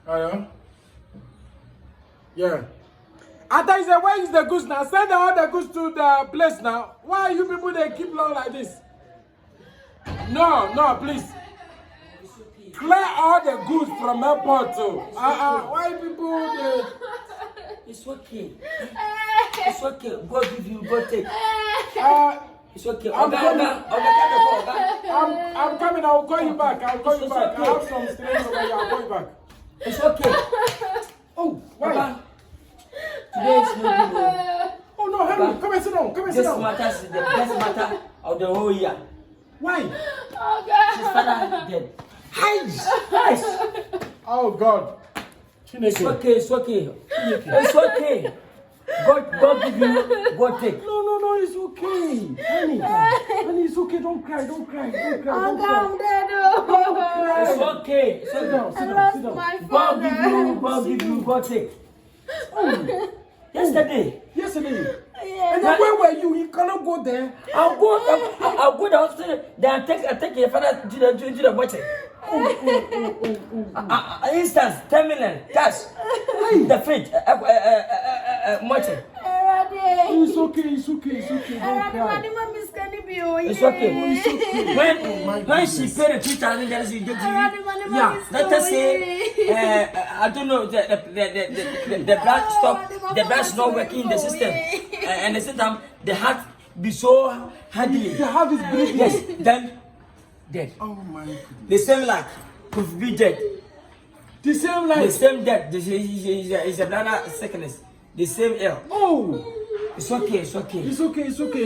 Hello? Yeah. Ata is where is the goods now? Send all the goods to the place now. Why you people they keep long like this? No, please. Clear all the goods from airport too. Why people they... It's okay. It's okay. God give you, God take. It's okay. I'm coming. I'll call you back. I'll call you back. I have some strings over here. I'll call you back. It's okay. Oh, why? Today is no good. Oh no, Henry, come and sit down. Come and sit This down. matter is the best matter of the whole year. Why? Oh God. His father dead. Hi. Oh God. It's okay. It's okay. It's okay. God give you, God take. No, it's okay. Honey, it's okay. Don't cry. I'm dead. It's okay. Sit down. My God father. give you, God take. Yesterday. And Yeah. then where were you? You cannot go there. I'll go to the hospital. Then I take your father to the butcher. Instance, 10 million cash. The fridge, mutton. It's okay. Don't cry. It's okay. When she paid the $3,000, you get to yeah. Let us say, I don't know, the blood stop, the blood's not working in the system, and the same time the heart be so heavy. The heart is breathing. Yes, then dead. Oh my goodness. The same like could be dead. The same like. The same death. It's a bladder sickness. The same air. Oh. It's okay. It's okay,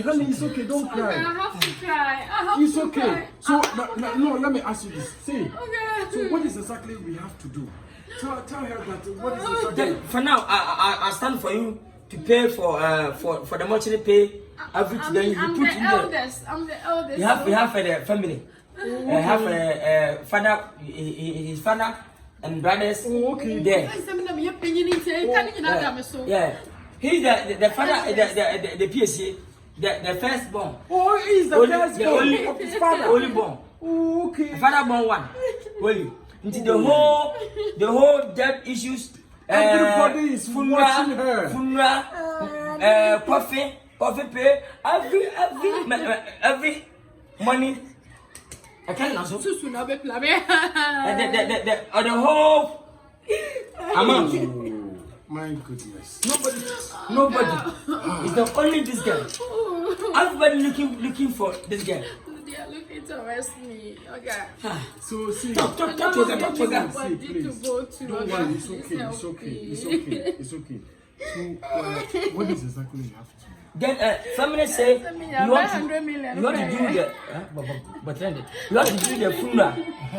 honey. It's okay. Don't cry. I have to cry. It's okay. So no, let me ask you this. Say. Okay. So what is exactly we have to do? Tell her that what is exactly. Then, for now, I stand for you to pay for the monthly pay everything. Then you put in there. I'm the eldest. You have the family. Have a father, his father and brothers. Oh, okay. There. Yeah. He's the father, the PSC, the firstborn. Oh, he's the firstborn of his father. Only born. Oh, okay. The father born one. Only. Into the whole debt issues. Everybody is watching her. Funeral, coffee pay, every money. I can't answer. The whole amount. My goodness. Nobody. It's the only this girl. Everybody looking for this girl. They are looking to arrest me. Okay. So see. Talk to her. See, please. Don't worry. It's okay. So what is exactly you have to do? Then family say you want to do the funeral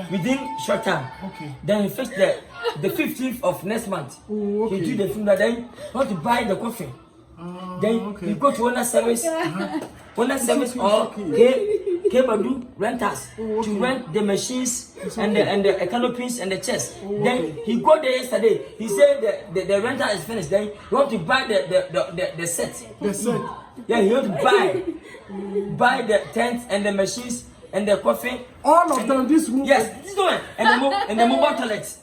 within short time. Okay. Then you fix the 15th of next month. Oh, okay. You do the funeral. Then you want to buy the coffin. Then you go to owner service. Owner service or Kwadwo renters to rent the machines and the canopies and the chairs. Then he go there yesterday. He said the renter is finished. Then you want to buy the set. The set. Yeah, you want to buy the tent and the machines and the coffin. All of them. This room. Yes, this one and the mobile toilets.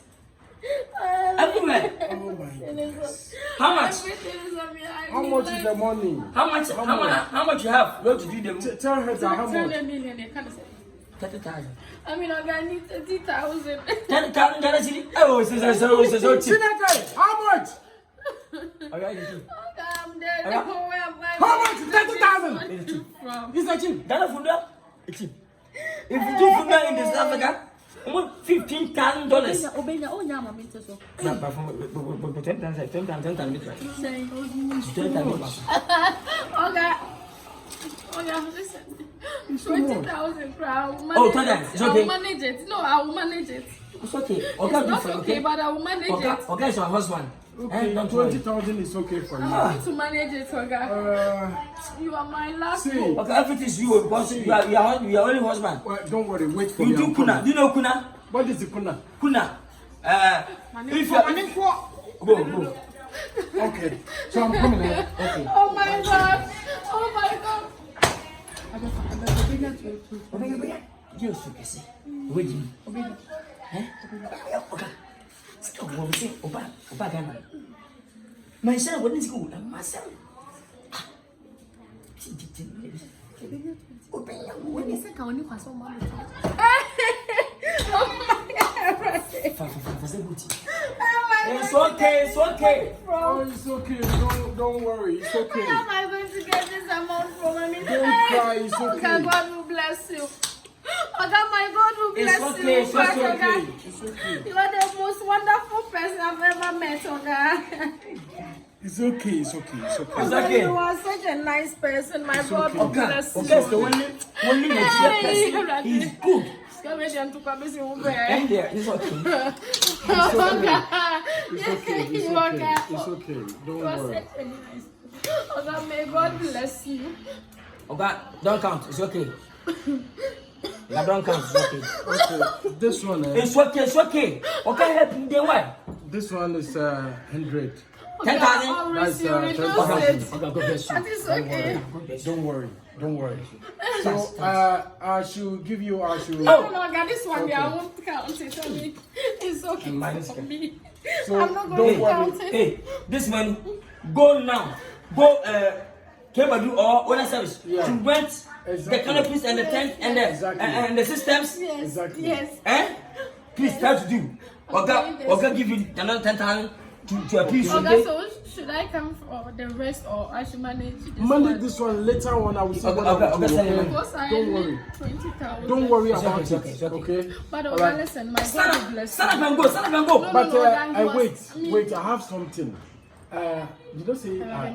Everywhere. Oh my goodness. How much? How much is the money? How much you have? Go to do the Tell her that how much. 30,000. I mean, I need 30,000. 10,000 Ghana cedi. Oh, so cheap. How much? I'm dead. How much? 30,000. It's cheap. Is that cheap? Ghana food, it's cheap. If you do food in South Africa, $15,000. Okay, listen. 20,000 crowd. Oh, tell them. It's okay. I will manage it. No, I will manage it. It's okay. It's not okay, but I will manage it. Okay, it's your husband. Okay, 20,000 is okay for you. I need to manage it, okay? You are my last hope. Okay, everything is you because you are only husband. Well, don't worry, wait for You me. do kuna. Do you know kuna? What is the kuna? Kuna. If you go. Okay, so I'm coming here. Okay. Oh my God. Oh my God. Yes, you can see. Wait. What we say? Oba Ghana. My son wouldn't school. And myself. When you say, can you pass on my It's okay, it's okay. Oh, it's okay. Don't worry. It's okay. Where am I going to get this amount from? I mean, Don't cry. It's okay. Okay, God will bless you. Okay, my God will bless you. It's okay. It's okay. You are the most wonderful person I've ever met, okay? It's okay. It's okay. It's okay. It's okay. You are such a nice person. My God will Okay. bless you. Okay, so only next year person. He's good. And there, it's okay. It's okay. It's okay. Don't worry. Okay, may God bless you. Okay, don't count. It's okay. Don't count. It's okay. Okay. This one. It's okay. It's okay. Okay, help me. Then what? This one is 100. 10,000. That's 10,000. Okay, God bless you. That is okay. Don't worry. Don't worry. So I should give you. I should. No, God, this one I won't count it. I mean, it's okay for me. So I'm not going to count it. Hey, this money, go now. Go, Kwadwo or other service to rent the canopies and the tent and the systems. Yes. Exactly. Yes. Please try to do. Okay, give you another 10,000 to appease you. Okay, so should I come for the rest or I should manage this Manage this one later on. I will see what I will do. Because I need 20,000. Don't worry about It's okay. it. Okay. But Alright. listen, my God will bless you. Stand up and go. No, But no, wait. I have something. You don't say I I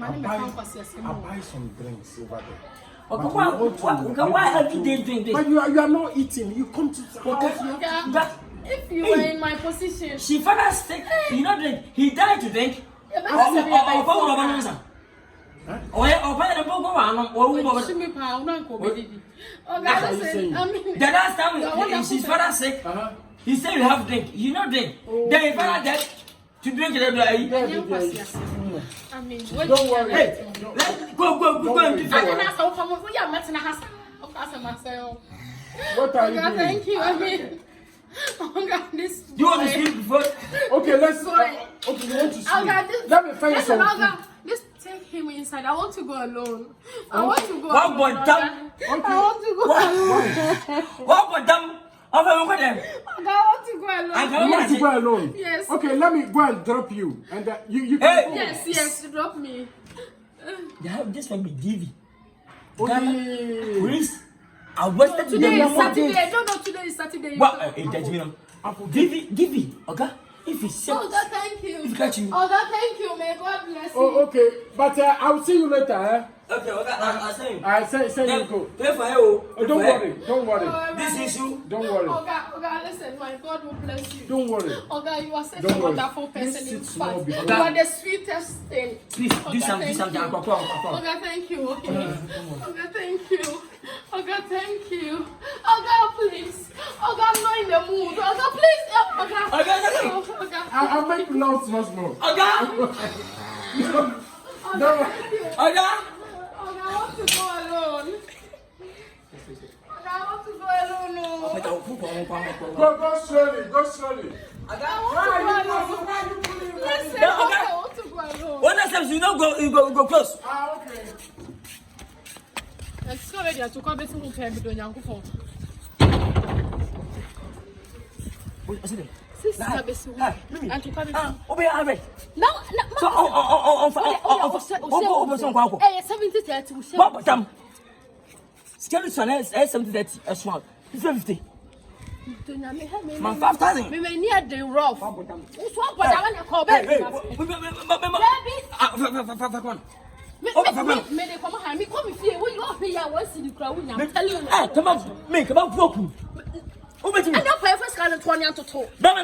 buy some drinks over there. Okay, why are you doing this? But you are not eating. You come to the house. If you were in my position, She father sick. He not drink. He died to drink. The last time his father sick, he said you have drink. You not drink. Then his father dead to drink the I mean, Don't worry. Hey, go and do What are you doing? Thank you. I mean, oh God, this. You want to sleep before? Okay, let's. Okay, you want to sleep? Let me find Listen, some. just take him inside. I want to go alone. I want to go What alone. about them? I want to go alone. What about them? I want them. I want to go alone. You want to go alone? Yes. Okay, let me go and drop you, and you Hey. can. Yes, drop me. They have this one with DV. Okay. Please. I wasted Today them is Saturday. No, today is Saturday. What? Give me. Okay? If it's Oh God, thank you. If you catch you. Oh God, thank you. May God bless you. Oh, okay. But I'll see you later. Okay, I'll say you. I say you go. Pray for you. Don't worry. This issue. Don't worry. Oh God, listen, my God will bless you. Don't worry. Oh God, you are such Don't a worry. wonderful person. Just In sit small fact, before- you are the sweetest thing. Please, Oh do God, something. thank you. Oh Oh God, thank you. Okay. Oh God, thank you. Oh God, thank you. Oh God, please. Oh God, I'm not in the mood. Oh God, please. Oh God. Oh God. I'll make loud once more. God. Oh God, thank you. God. Oh God, I want to go alone. Oh God, I want to go alone. No. Go slowly. Go slowly. I want to go alone. Listen, I want to go alone. When I say you don't go, you go close. Okay. Let's go ready to come to the camp with your uncle. Sister, and to come. Obey Albert. No, So on 70-30. What about them? Skeleton is 70-30 a small. It's 50. Man, 5,000. We may near the rough. Swap what I want to call Hey, baby. May they come and me come here. When you are here, once in the crowd, I'm telling you. come on, make about broken. Who bet you? I don't pay for scan and 20 to 2. What? Now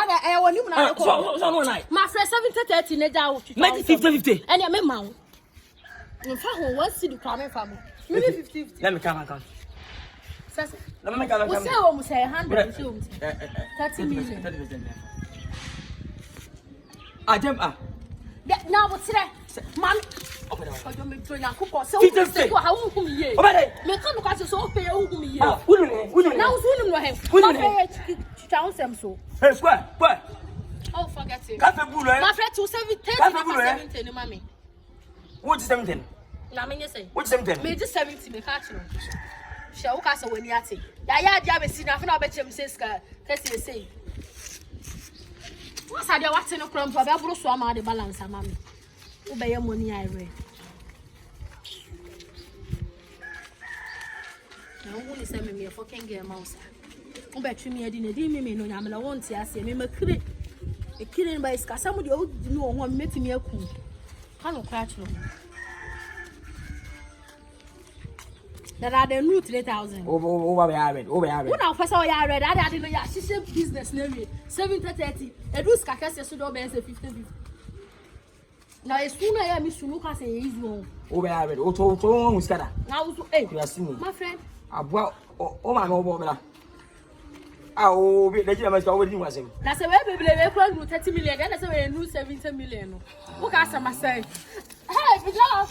that I want you now. So night. My friend 70-30 needs out. Make 50-50. And I'm a man. In fact, who wants to do crime family? Maybe 50-50. Let me come. Let me come. We say almost 100. 30 million. 30%. I jump up. Now what's that? Man, you make to your cook so how whom ye? Make come to so pay whom ye. Now soon, want them so. Hey, what? Oh, forget it. Cafe Bull, My friend 270. Mommy. What's 17? Na me say. What's 17? Me just 70 me catch no. She wo kasa wani ate. Ya dia be si na fa na obechem say ska kesi say. What's that what no krom to be aburo so ama the balance ama me. Wo be ye money I re. Na wo ni say me fucking girl mouse. Wo be twi me adi na di me no nyamela won ti ase me makire. E kire ba iska samu de o di no ho metimi aku. Kan no catch no. That are the new 3,000. Over be average. When I first saw you read, I didn't know ya. She said business name 70-30. A do scarcely so don't be 50-50. Now as soon as I miss you look as a easy one. Over average. Oh, Muscada. Now, hey, you are seeing my friend. I bought oh my mobile. Oh, the Germans already was him. That's a way baby, they put 30 million. That's a way new 70 million. Look at some myself. Hey, good job.